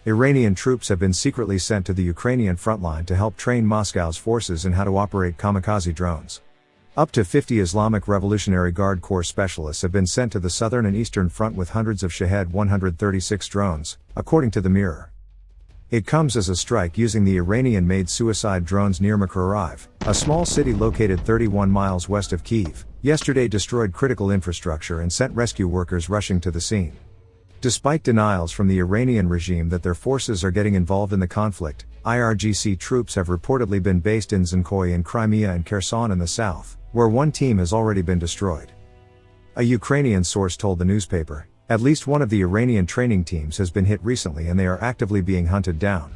Iranian troops have been secretly sent to the Ukrainian frontline to help train Moscow's forces in how to operate kamikaze drones. Up to 50 Islamic Revolutionary Guard Corps specialists have been sent to the southern and eastern front with hundreds of Shahed 136 drones, according to the Mirror. It comes as a strike using the Iranian-made suicide drones near Mykolaiv, a small city located 31 miles west of Kyiv, yesterday destroyed critical infrastructure and sent rescue workers rushing to the scene. Despite denials from the Iranian regime that their forces are getting involved in the conflict, IRGC troops have reportedly been based in Zhukov in Crimea and Kherson in the south, where one team has already been destroyed. A Ukrainian source told the newspaper, at least one of the Iranian training teams has been hit recently and they are actively being hunted down.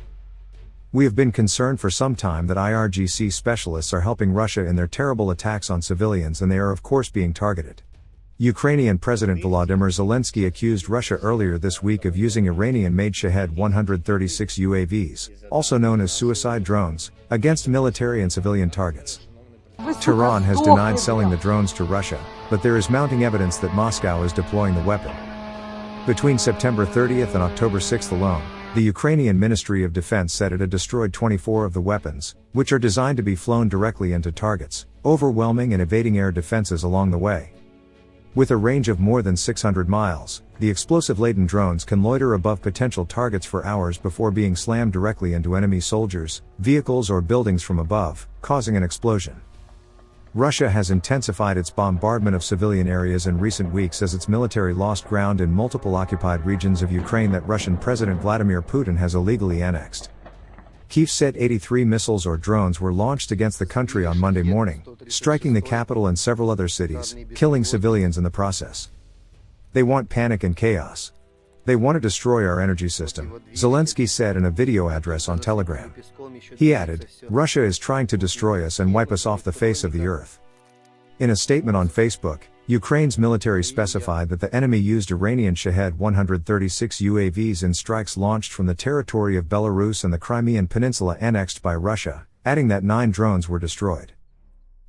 We have been concerned for some time that IRGC specialists are helping Russia in their terrible attacks on civilians and they are of course being targeted. Ukrainian President Volodymyr Zelensky accused Russia earlier this week of using Iranian-made Shahed 136 UAVs, also known as suicide drones, against military and civilian targets. Tehran has denied selling the drones to Russia, but there is mounting evidence that Moscow is deploying the weapon. Between September 30th and October 6th alone, the Ukrainian Ministry of Defense said it had destroyed 24 of the weapons, which are designed to be flown directly into targets, overwhelming and evading air defenses along the way. With a range of more than 600 miles, the explosive-laden drones can loiter above potential targets for hours before being slammed directly into enemy soldiers, vehicles or buildings from above, causing an explosion. Russia has intensified its bombardment of civilian areas in recent weeks as its military lost ground in multiple occupied regions of Ukraine that Russian President Vladimir Putin has illegally annexed. Kyiv said 83 missiles or drones were launched against the country on Monday morning, striking the capital and several other cities, killing civilians in the process. They want panic and chaos. They want to destroy our energy system, Zelensky said in a video address on Telegram. He added, Russia is trying to destroy us and wipe us off the face of the earth. In a statement on Facebook, Ukraine's military specified that the enemy used Iranian Shahed 136 UAVs in strikes launched from the territory of Belarus and the Crimean Peninsula annexed by Russia, adding that 9 drones were destroyed.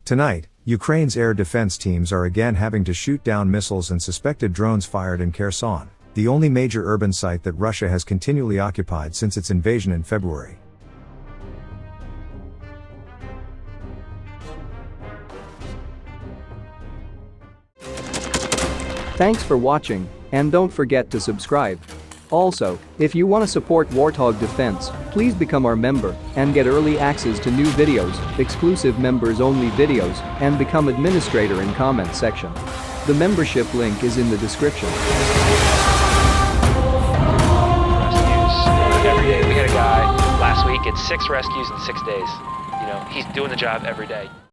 Tonight, Ukraine's air defense teams are again having to shoot down missiles and suspected drones fired in Kherson, the only major urban site that Russia has continually occupied since its invasion in February. Thanks for watching, and don't forget to subscribe. Also, if you want to support Warthog Defense, please become our member and get early access to new videos, exclusive members-only videos, and become administrator in comment section. The membership link is in the description. Every day. We had a guy last week, it's 6 rescues in 6 days. He's doing the job every day.